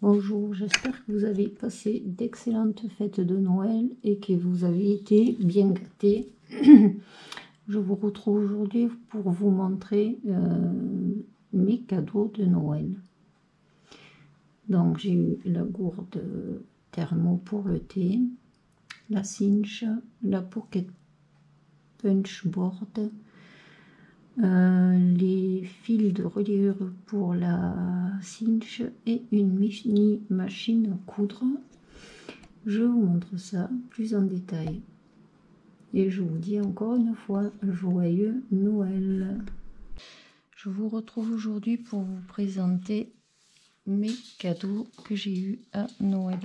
Bonjour, j'espère que vous avez passé d'excellentes fêtes de Noël et que vous avez été bien gâtés. Je vous retrouve aujourd'hui pour vous montrer mes cadeaux de Noël. Donc j'ai eu la gourde thermo pour le thé, la cinch, la pocket punch board, les fils de reliure pour la cinch et une mini machine à coudre. Je vous montre ça plus en détail. Et je vous dis encore une fois, joyeux Noël. Je vous retrouve aujourd'hui pour vous présenter mes cadeaux que j'ai eu à Noël.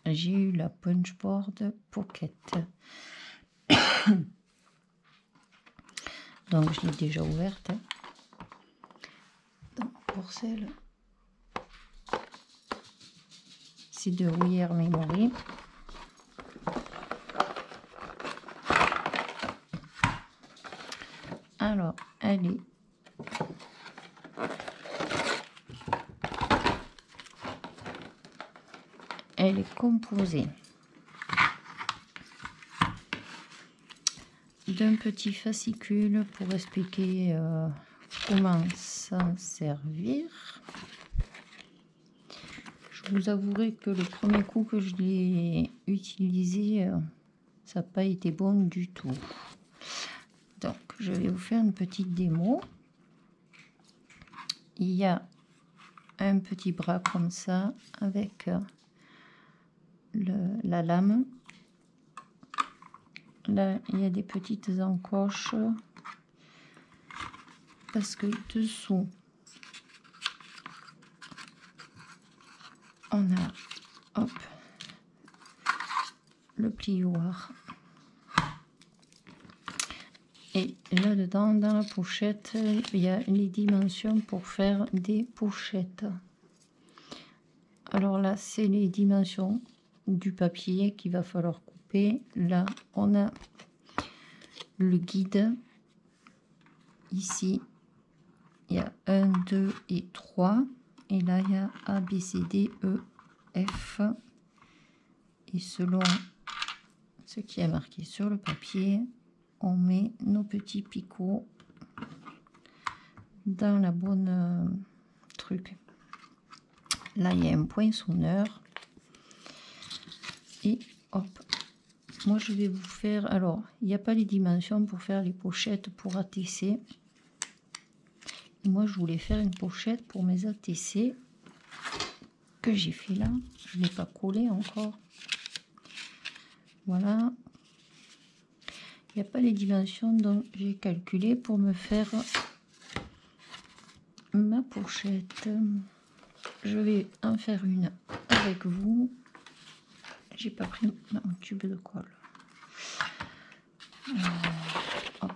J'ai eu la punchboard pocket. Donc je l'ai déjà ouverte. Donc, pour celle, c'est de We Are Memory. Alors, elle est composée d'un petit fascicule pour expliquer comment s'en servir. Je vous avouerai que le premier coup que je l'ai utilisé, ça n'a pas été bon du tout. Donc, je vais vous faire une petite démo. Il y a un petit bras comme ça avec la lame. Là, il y a des petites encoches parce que dessous, on a le plioir. Et là-dedans, dans la pochette, il y a les dimensions pour faire des pochettes. Alors là, c'est les dimensions du papier qu'il va falloir couper. Là, on a le guide. Ici, il y a 1, 2 et 3. Et là, il y a A, B, C, D, E, F. Et selon ce qui est marqué sur le papier, on met nos petits picots dans la bonne truc. Là, il y a un poinçonneur. Et hop. Moi, je vais vous faire... Alors, il n'y a pas les dimensions pour faire les pochettes pour ATC. Et moi, je voulais faire une pochette pour mes ATC que j'ai fait là. Je ne l'ai pas collé encore. Voilà. Il n'y a pas les dimensions, donc j'ai calculé pour me faire ma pochette. Je vais en faire une avec vous. J'ai pas pris mon tube de colle. Hop.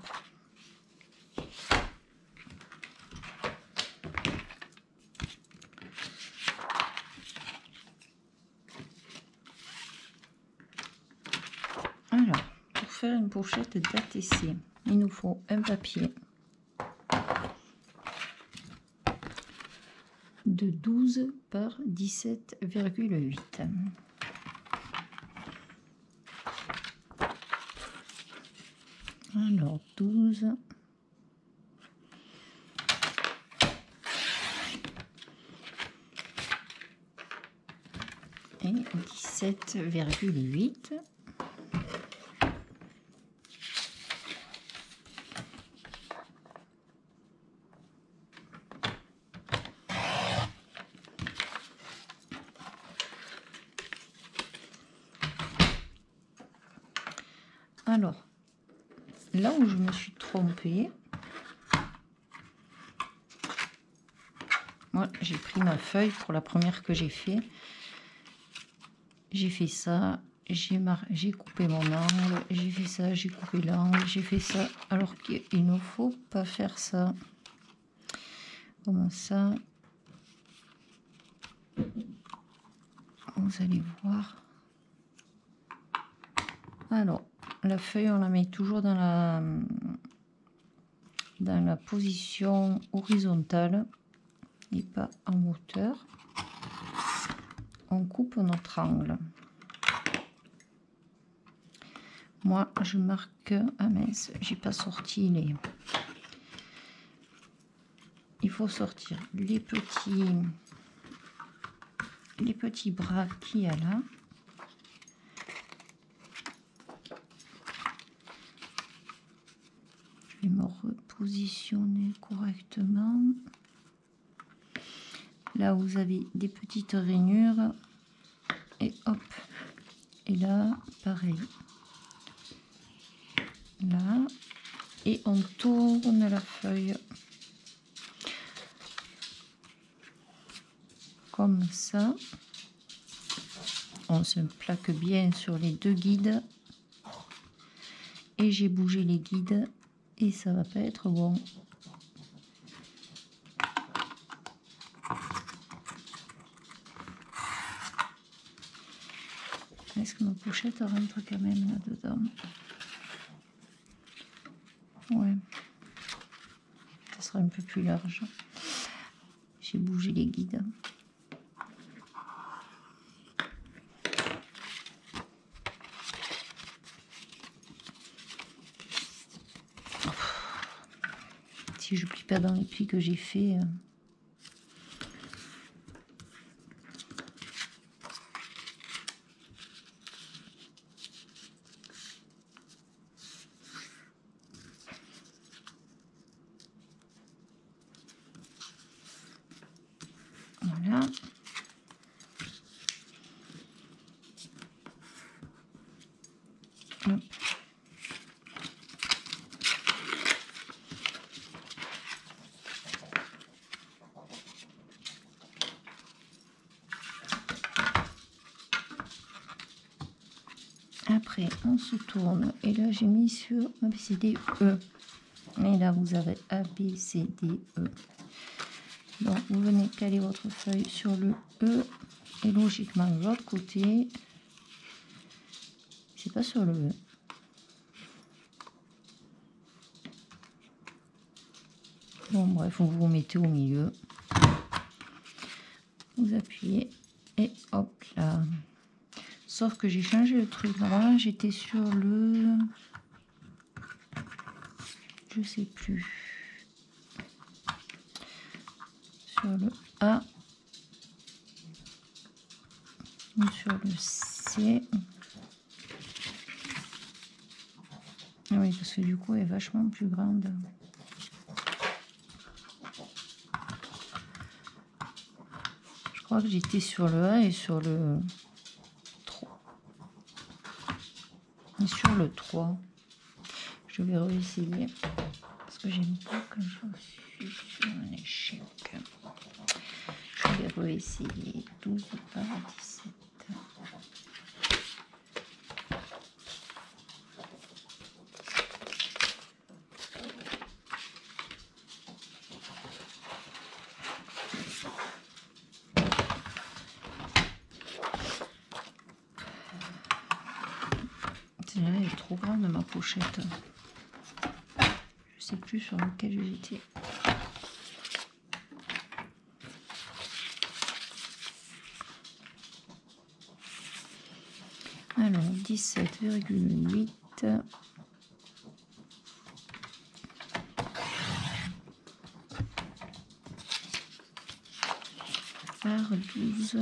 Alors, pour faire une pochette d'ATC, il nous faut un papier de 12 par 17,8. Alors, 12. Et 17,8. Alors, là où je me suis trompée, moi j'ai pris ma feuille pour la première que j'ai fait. J'ai fait ça, j'ai coupé mon angle, j'ai fait ça, j'ai coupé l'angle, j'ai fait ça. Alors qu'il ne faut pas faire ça. Comme ça. Vous allez voir. Alors, la feuille, on la met toujours dans la position horizontale et pas en hauteur. on coupe notre angle. Moi, je marque... Ah mince, j'ai pas sorti les... Il faut sortir les petits bras qu'il y a là. Je vais me repositionner correctement. Là, vous avez des petites rainures. Et hop. Et là, pareil. Là. Et on tourne la feuille. Comme ça. On se plaque bien sur les deux guides. Et j'ai bougé les guides. Et ça va pas être bon. Est-ce que ma pochette rentre quand même là-dedans? Ouais. Ça sera un peu plus large. J'ai bougé les guides. Si je plie pas dans les plis que j'ai fait... Voilà. Hop. Après, on se tourne. Et là, j'ai mis sur A, B, C, D, E. Et là, vous avez A, B, C, D, E. Donc, vous venez caler votre feuille sur le E. Et logiquement, de l'autre côté, c'est pas sur le E. Bon, bref, vous vous mettez au milieu. Vous appuyez. Et hop là. Sauf que j'ai changé le truc. Là, j'étais sur le... Je sais plus. Sur le A. Ou sur le C. Ah oui, parce que du coup, elle est vachement plus grande. Je crois que j'étais sur le A et sur le 3. Et sur le 3. Je vais réessayer. Parce que j'aime pas quand je suis sur un échec. Je vais réessayer. 12 par 17. Celle-là est trop grande, ma pochette. Je sais plus sur lequel j'étais. Alors, 17,8. Par 12.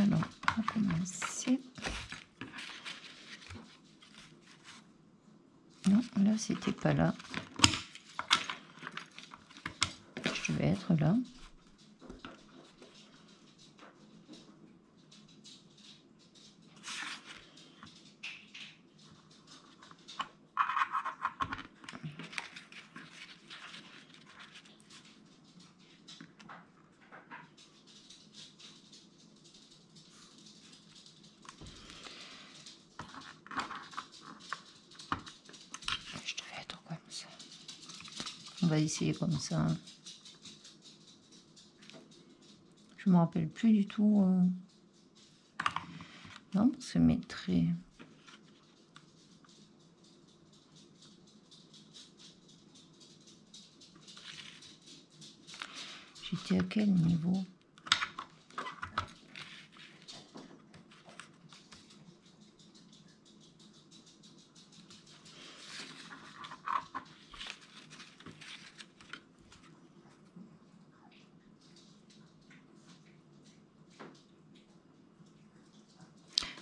Alors, on va commencer. Non, là, c'était pas là. Je vais être là. On va essayer comme ça. Je me rappelle plus du tout. Non, c'est mes traits. J'étais à quel niveau?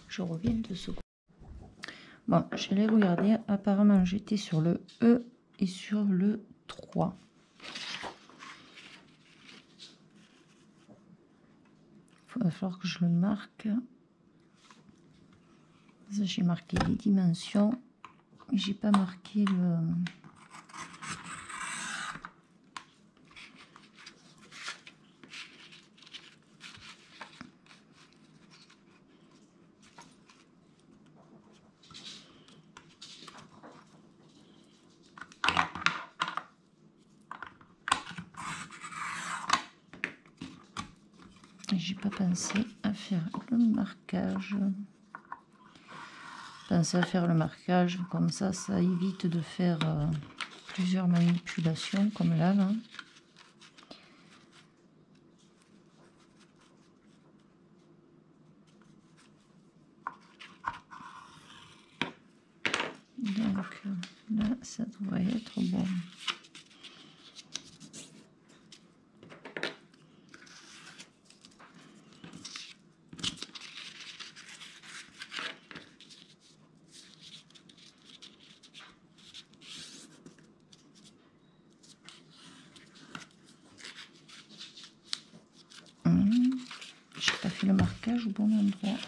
Je reviens de ce coup. Bon, je l'ai regardé. Apparemment, j'étais sur le E et sur le 3. Il va falloir que je le marque. J'ai marqué les dimensions. J'ai pas marqué le... J'ai pas pensé à faire le marquage. Pensez à faire le marquage, comme ça évite de faire plusieurs manipulations comme là. Donc là, ça devrait être bon. J'ai pas fait le marquage au bon endroit.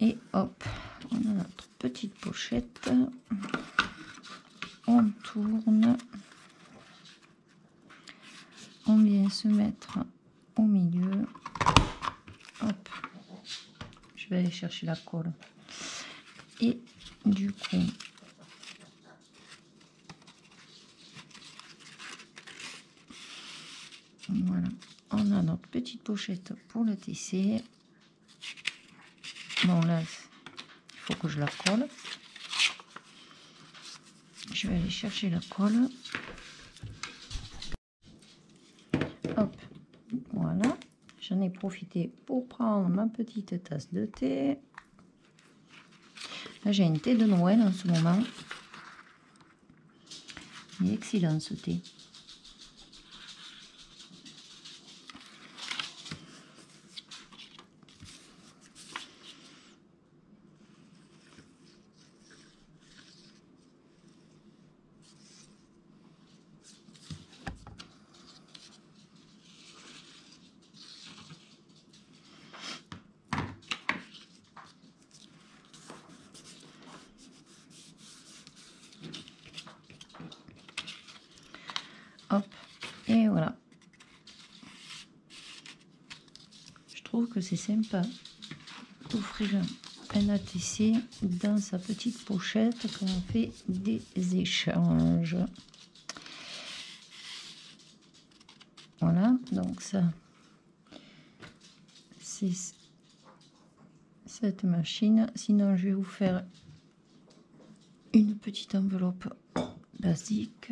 Et hop, on a notre petite pochette. On tourne. On vient se mettre au milieu. Hop. Je vais aller chercher la colle. Et du coup, voilà. On a notre petite pochette pour le tisser. Bon là, il faut que je la colle. Je vais aller chercher la colle. Hop, voilà. J'en ai profité pour prendre ma petite tasse de thé. Là, j'ai une thé de Noël en ce moment. Il est excellent ce thé. Hop, et voilà. Je trouve que c'est sympa d'offrir un ATC dans sa petite pochette quand on fait des échanges. Voilà, donc ça, c'est cette machine. Sinon, je vais vous faire une petite enveloppe basique.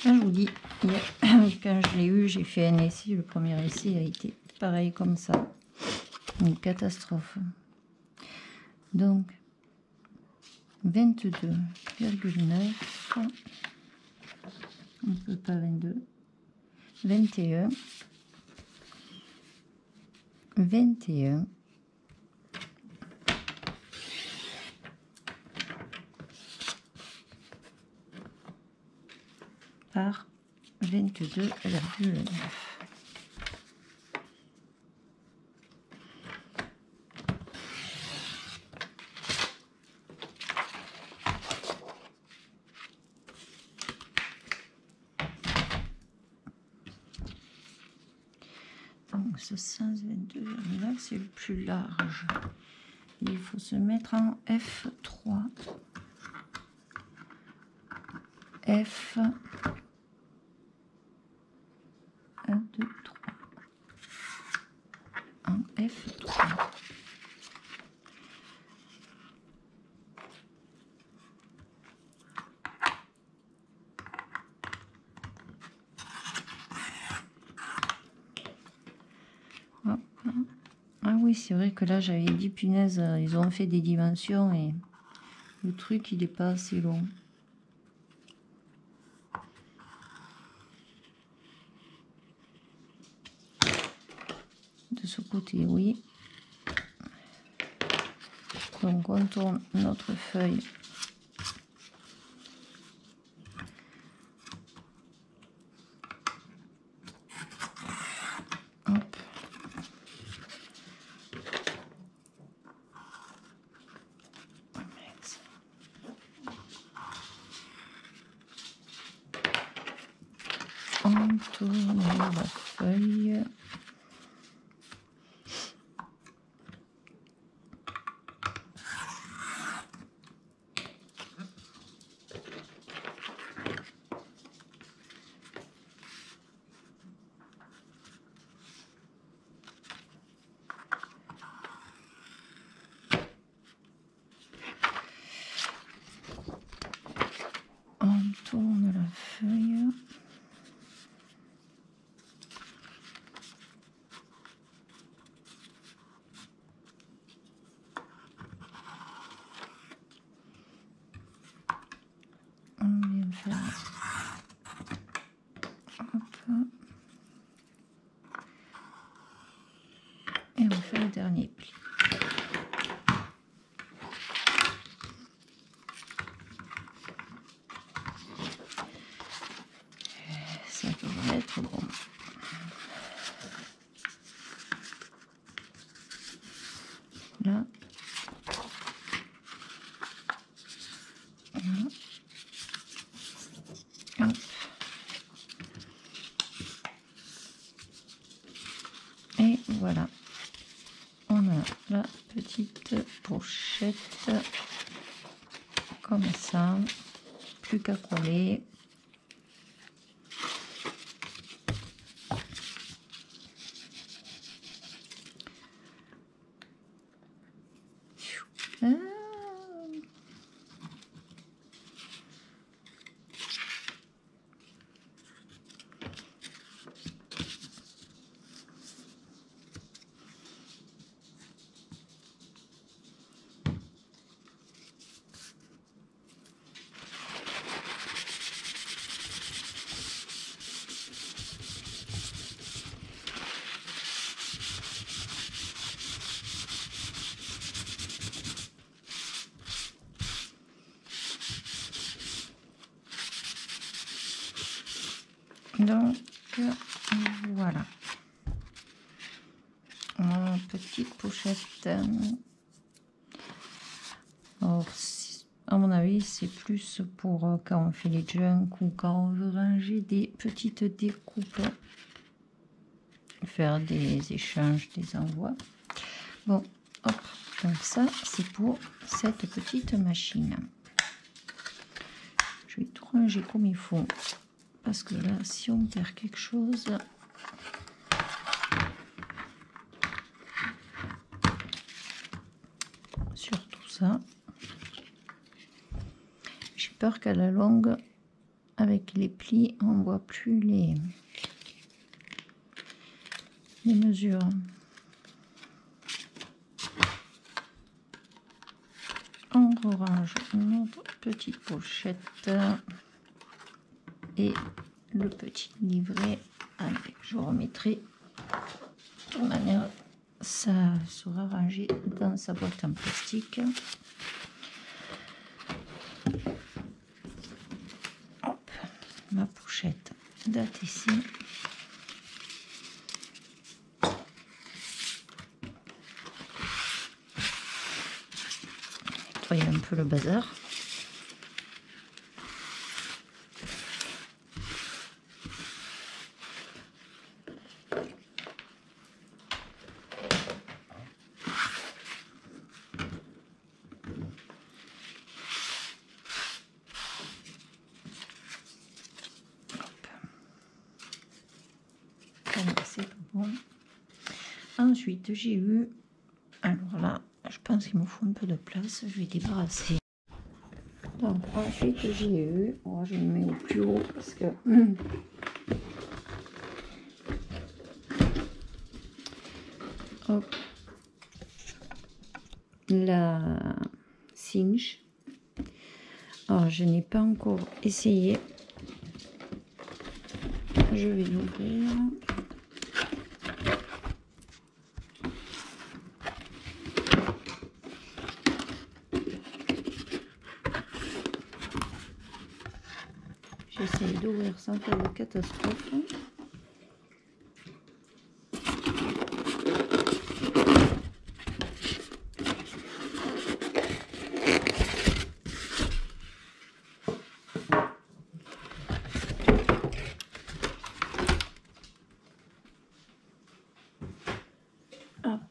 Là, je vous dis, quand je l'ai eu, j'ai fait un essai. Le premier essai a été pareil comme ça. Une catastrophe. Donc, 22,9. On ne peut pas 22. 21. 21. Par 22,9. Donc ce sens 22,9, c'est le plus large. Il faut se mettre en F3. F 1, 2, 3. En F3. Ah oui, c'est vrai que là j'avais dit punaise, ils ont fait des dimensions et le truc il est pas assez long. De ce côté, oui. Donc on tourne notre feuille. Hop. On tourne la feuille. On tourne la feuille. On vient faire. Hop. Et on fait le dernier pli. Ça devrait être bon. Là. Hop. Et voilà. On a la petite pochette comme ça. Plus qu'à coller. Donc voilà, une petite pochette. Alors, à mon avis, c'est plus pour quand on fait les junk ou quand on veut ranger des petites découpes, faire des échanges, des envois. Bon, hop, donc ça c'est pour cette petite machine. Je vais tout ranger comme il faut. Parce que là, si on perd quelque chose, surtout ça, j'ai peur qu'à la longue, avec les plis, on ne voit plus les mesures. On range notre petite pochette et le petit livret. Allez, je remettrai. De toute manière, ça sera rangé dans sa boîte en plastique. Hop, ma pochette date ici. Nettoyer un peu le bazar. ensuite, j'ai eu... Alors là, je pense qu'il me faut un peu de place. Je vais débarrasser. Donc, ensuite, j'ai eu... Oh, je le mets au plus haut parce que... Hop. La Cinch. Alors, je n'ai pas encore essayé. Je vais l'ouvrir. J'essaie d'ouvrir sans faire de catastrophe. Hop.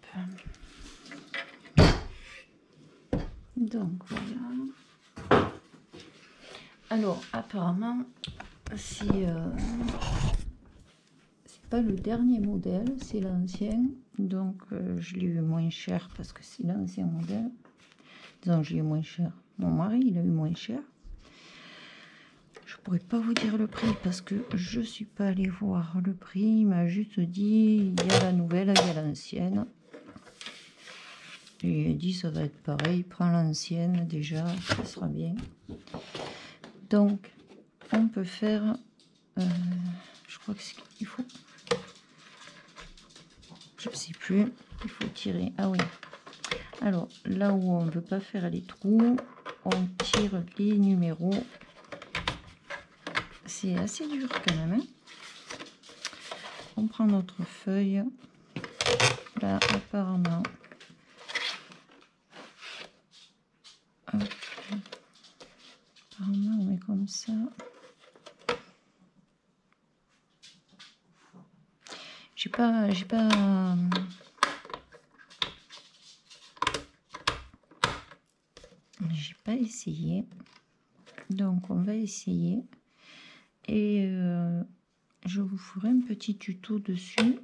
Donc voilà. Alors apparemment c'est pas le dernier modèle, c'est l'ancien. Donc je l'ai eu moins cher parce que c'est l'ancien modèle. Disons je l'ai eu moins cher. Mon mari il a eu moins cher. Je pourrais pas vous dire le prix parce que je suis pas allée voir le prix. Il m'a juste dit il y a la nouvelle, il y a l'ancienne. Et il a dit ça va être pareil, prends l'ancienne déjà, ça sera bien. Donc on peut faire, je crois que c'est qu'il faut, je sais plus, il faut tirer, ah oui. Alors là où on ne veut pas faire les trous, on tire les numéros. C'est assez dur quand même, hein. On prend notre feuille, là apparemment. Apparemment on met comme ça. J'ai pas essayé, donc on va essayer et je vous ferai un petit tuto dessus.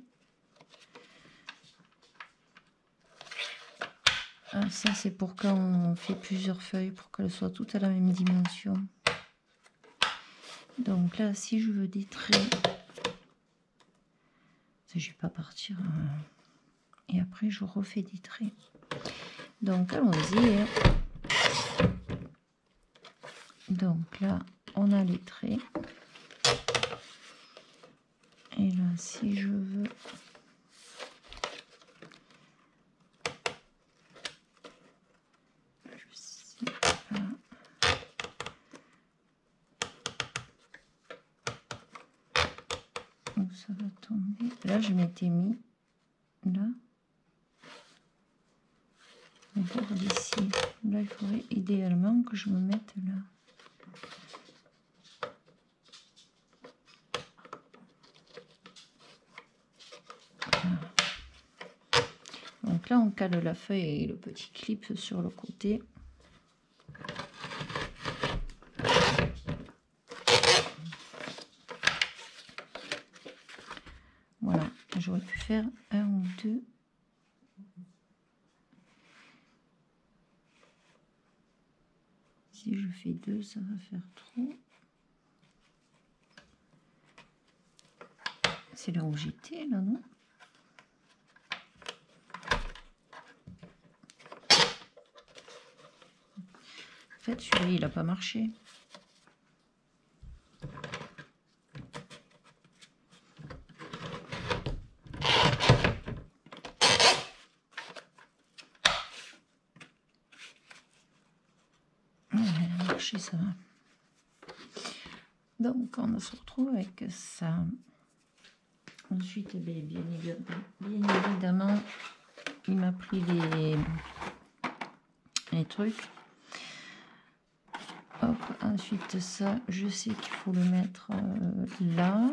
Ah, ça c'est pour quand on fait plusieurs feuilles pour qu'elles soient toutes à la même dimension. Donc là si je veux des traits, je vais pas partir et après je refais des traits. Donc allons-y. Donc là on a les traits et là si je veux ça va tomber. Là, je m'étais mis là. Regarde ici. Là, il faudrait idéalement que je me mette là. Voilà. Donc là, on cale la feuille et le petit clip sur le côté. Voilà, j'aurais pu faire un ou deux. Si je fais deux, ça va faire trop. C'est là où j'étais, là, non? En fait, celui-là, il n'a pas marché. Ça va. Donc on se retrouve avec ça. Ensuite bien évidemment il m'a pris les trucs. Hop, ensuite ça je sais qu'il faut le mettre là.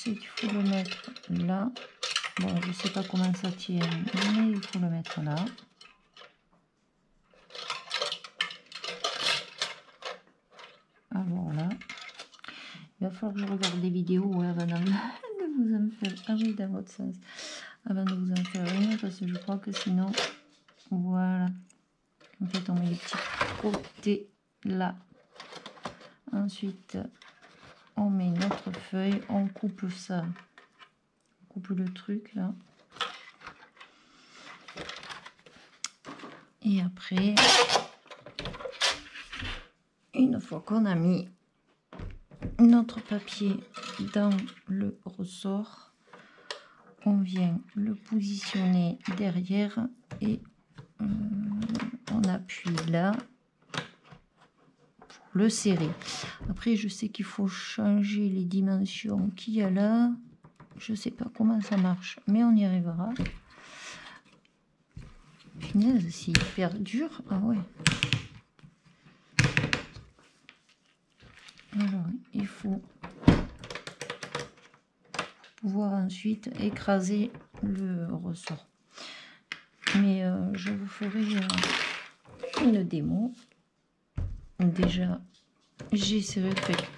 sais qu'il faut le mettre là. Bon, je sais pas comment ça tient, mais il faut le mettre là. Alors là, il va falloir que je regarde des vidéos avant de vous en faire. Ah oui, dans votre sens. Avant de vous en faire une, parce que je crois que sinon, voilà. En fait, on met les petits côtés là. Ensuite, on met notre feuille, on coupe ça. On coupe le truc là. Et après, une fois qu'on a mis notre papier dans le ressort, on vient le positionner derrière et on appuie là pour le serrer. Après, je sais qu'il faut changer les dimensions qu'il y a là. Je sais pas comment ça marche, mais on y arrivera. Punaise, c'est hyper dur. Ah ouais. Alors, il faut pouvoir ensuite écraser le ressort. Mais je vous ferai une démo. Déjà, j'essaierai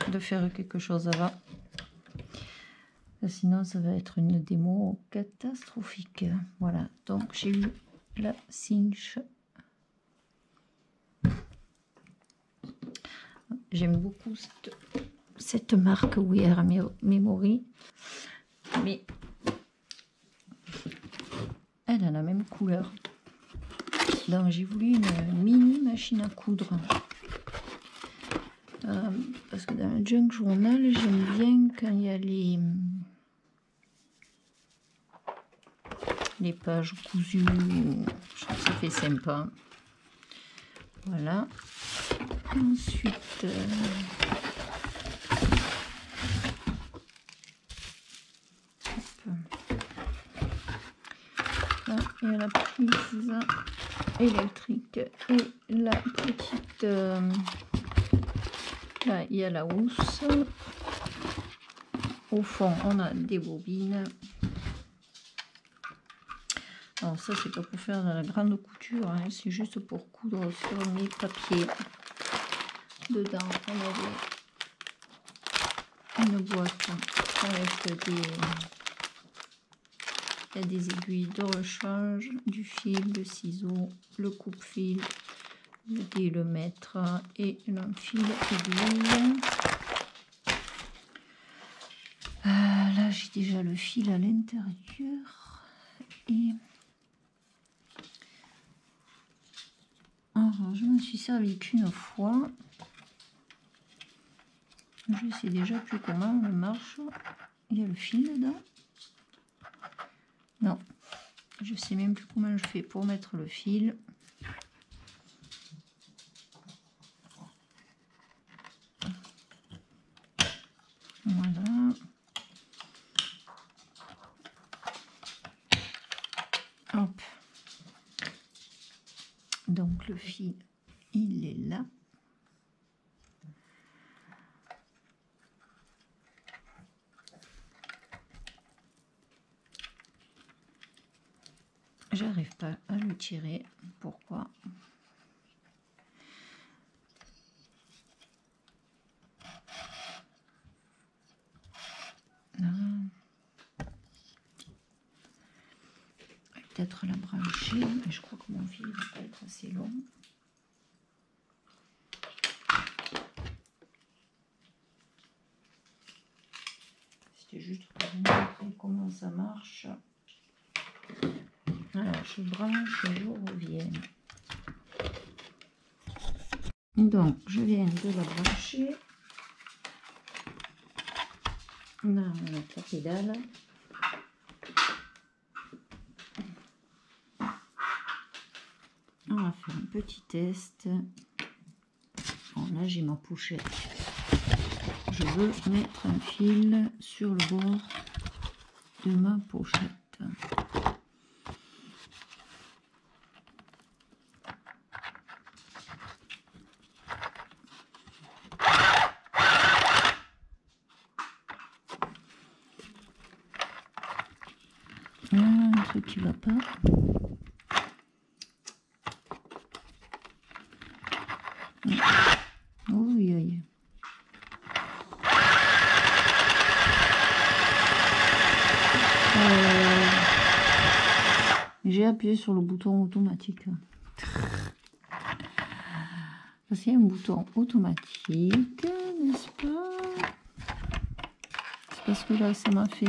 de faire quelque chose avant. Sinon, ça va être une démo catastrophique. Voilà, donc j'ai eu la cinch. J'aime beaucoup cette marque We Are Memory. Mais elle a la même couleur. Donc j'ai voulu une mini machine à coudre. Parce que dans le junk journal, j'aime bien quand il y a les pages cousues. Je trouve que ça fait sympa. Voilà. Ensuite, là, il y a la prise électrique et la petite... là, il y a la housse. Au fond, on a des bobines. Alors ça, c'est pas pour faire de la grande couture, hein, c'est juste pour coudre sur mes papiers. Dedans, on avait une boîte avec il y a des aiguilles de rechange, du fil, le ciseau, le coupe-fil, le délimètre et un fil aiguille. Là, j'ai déjà le fil à l'intérieur. Et alors, je m'en suis servi qu'une fois. Je sais déjà plus comment ça marche. Il y a le fil dedans. Non, je sais même plus comment je fais pour mettre le fil. Voilà. Hop. Donc le fil, il est là. J'arrive pas à le tirer. Pourquoi? Peut-être la brancher, mais je crois que mon fil va pas être assez long. C'était juste pour vous montrer comment ça marche. Alors, je branche et je reviens. Donc, je viens de la brancher. On a la pédale. On va faire un petit test. Bon, là, j'ai ma pochette. Je veux mettre un fil sur le bord de ma pochette. un truc qui va pas. Oh, oui, oui. J'ai appuyé sur le bouton automatique. C'est un bouton automatique, n'est-ce pas? C'est parce que là, ça m'a fait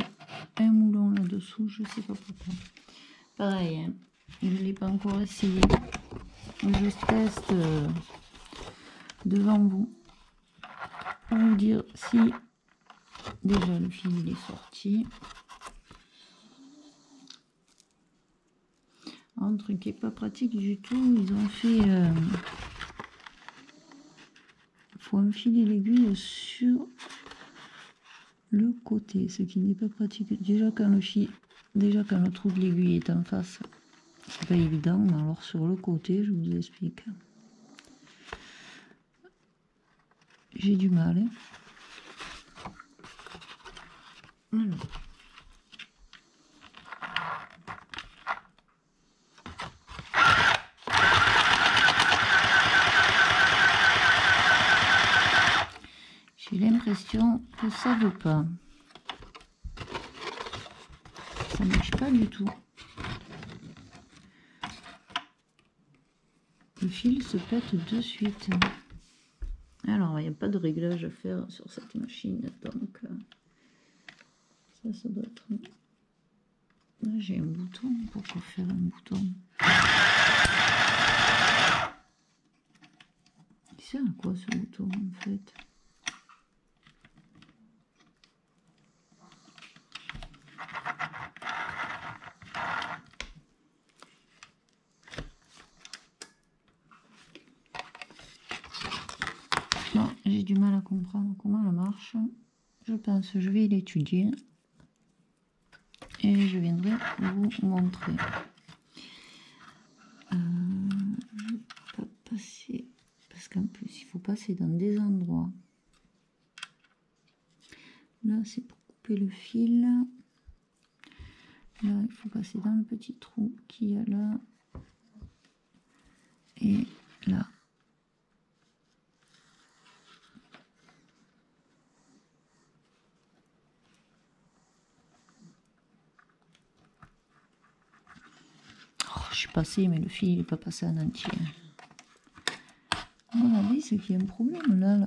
un moulon là-dessous, je sais pas pourquoi. Pareil, hein, je ne l'ai pas encore essayé. Je teste devant vous pour vous dire si déjà le fil il est sorti. Un truc qui n'est pas pratique du tout, ils ont fait... faut enfiler l'aiguille sur le côté, ce qui n'est pas pratique. Déjà quand le trou de l'aiguille est en face, c'est pas évident, mais alors sur le côté, je vous explique. J'ai du mal. Hein. Alors. J'ai l'impression que ça veut pas. Ça ne marche pas du tout. Le fil se pète de suite. Alors, il n'y a pas de réglage à faire sur cette machine. Donc, ça doit être... Là, j'ai un bouton. Pourquoi faire un bouton? Il sert à quoi ce bouton, en fait? Bon, j'ai du mal à comprendre comment elle marche. Je pense que je vais l'étudier. Et je viendrai vous montrer. Je vais pas passer... Parce qu'en plus, il faut passer dans des endroits. Là, c'est pour couper le fil. Là, il faut passer dans le petit trou qu'il y a là. Et là. Oh, je suis passée, mais le fil n'est pas passé en entier. Regardez, c'est qu'il y a un problème là.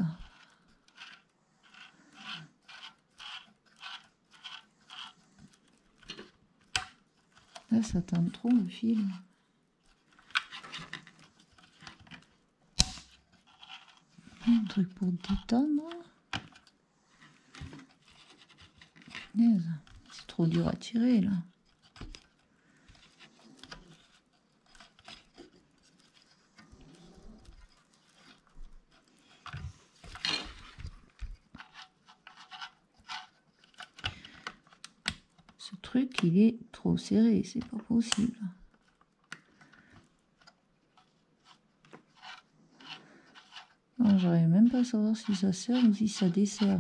Là, ça tend trop le fil. Un truc pour détendre. C'est trop dur à tirer là. Ce truc, il est trop serré, c'est pas possible. J'arrive même pas à savoir si ça sert ou si ça dessert.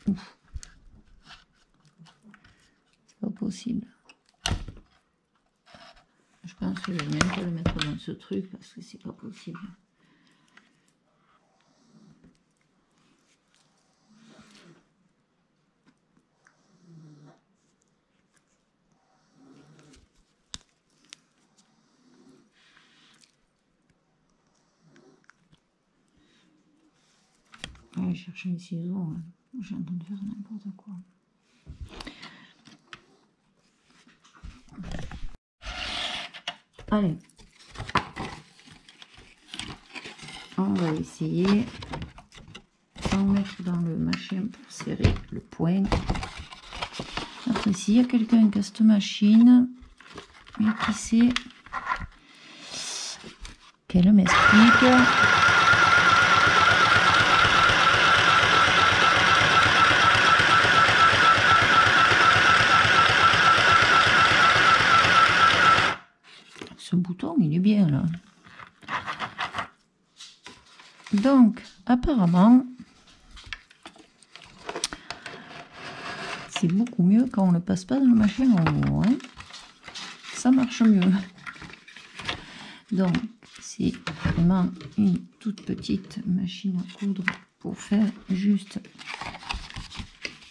Ouf. C'est pas possible. Je pense que je vais même pas le mettre dans ce truc parce que c'est pas possible. Je vais chercher un ciseau. Hein. J'ai en train de faire n'importe quoi. Allez. On va essayer d'en mettre dans le machin pour serrer le point. Après, s'il y a quelqu'un qui a cette machine et qui sait, qu'elle m'explique. Ce bouton, il est bien là. Donc, apparemment, c'est beaucoup mieux quand on ne passe pas dans la machine en haut. Hein. Ça marche mieux. Donc, c'est vraiment une toute petite machine à coudre pour faire juste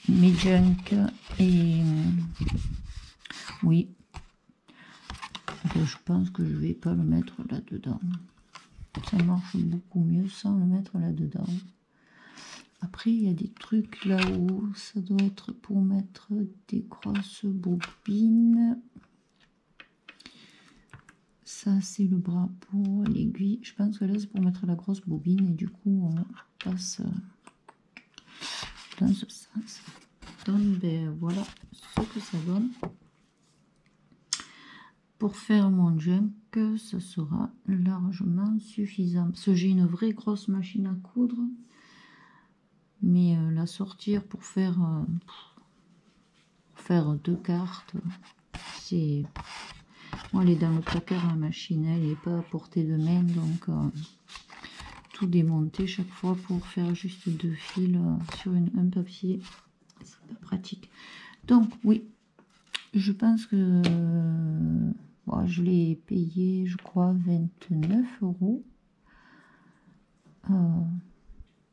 mes junk. Et oui, je pense que je vais pas le mettre là-dedans. Ça marche beaucoup mieux sans le mettre là-dedans. Après, il y a des trucs là-haut. Ça doit être pour mettre des grosses bobines. Ça, c'est le bras pour l'aiguille. Je pense que là, c'est pour mettre la grosse bobine. Et du coup, on passe dans ce sens. Donc, ben, voilà ce que ça donne. Pour faire mon junk, ça sera largement suffisant. Parce que j'ai une vraie grosse machine à coudre. Mais la sortir pour faire 2 cartes, c'est... Moi, elle est dans le placard à la machine, elle n'est pas à portée de main, donc tout démonter chaque fois pour faire juste 2 fils sur un papier, c'est pas pratique. Donc oui, je pense que bon, je l'ai payé, je crois, 29 €.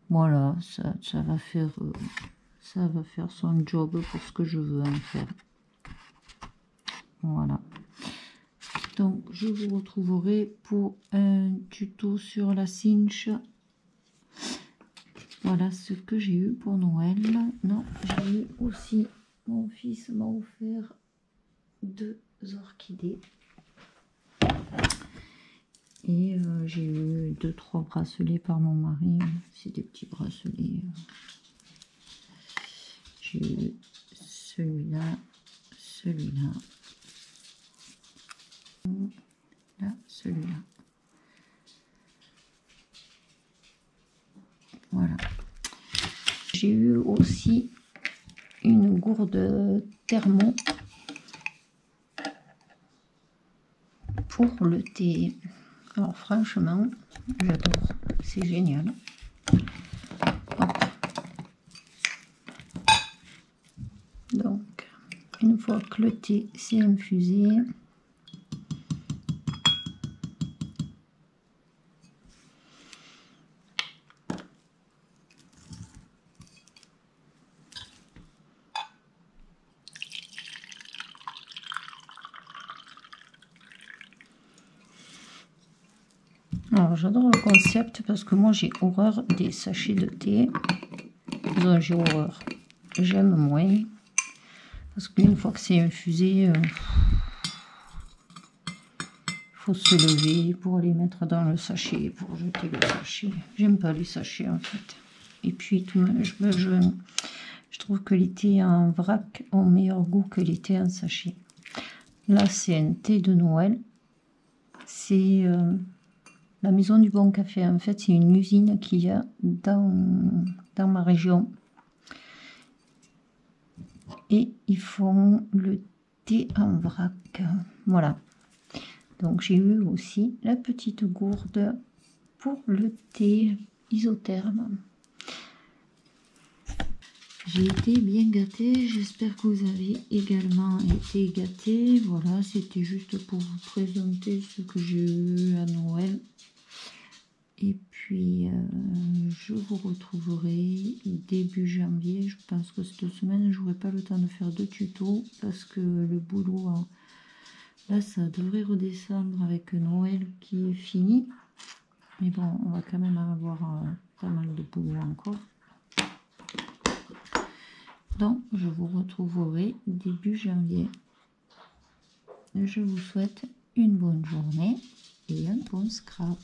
Voilà, ça va faire son job pour ce que je veux en faire. Voilà. Donc, je vous retrouverai pour un tuto sur la cinch. Voilà ce que j'ai eu pour Noël. Non, j'ai eu aussi, mon fils m'a offert 2 orchidées. Et j'ai eu 2-3 bracelets par mon mari. C'est des petits bracelets. J'ai eu celui-là, celui-là. Là, celui-là. Voilà. J'ai eu aussi une gourde thermo pour le thé. Alors franchement, j'adore. C'est génial. Hop. Donc, une fois que le thé s'est infusé, alors j'adore le concept parce que moi j'ai horreur des sachets de thé. Non, j'ai horreur. J'aime moins. Parce qu'une fois que c'est infusé, faut se lever pour les mettre dans le sachet, pour jeter le sachet. J'aime pas les sachets en fait. Et puis je trouve que les thés en vrac ont meilleur goût que les thés en sachet. Là c'est un thé de Noël. C'est la Maison du Bon Café. En fait c'est une usine qu'il y a dans ma région. Et ils font le thé en vrac. Voilà. Donc j'ai eu aussi la petite gourde pour le thé isotherme. J'ai été bien gâtée, j'espère que vous avez également été gâtés. Voilà, c'était juste pour vous présenter ce que j'ai eu à Noël. Et puis je vous retrouverai début janvier. Je pense que cette semaine je n'aurai pas le temps de faire de tuto parce que le boulot... Là, ça devrait redescendre avec Noël qui est fini. Mais bon, on va quand même avoir pas mal de boulot encore. Donc, je vous retrouverai début janvier. Je vous souhaite une bonne journée et un bon scrap.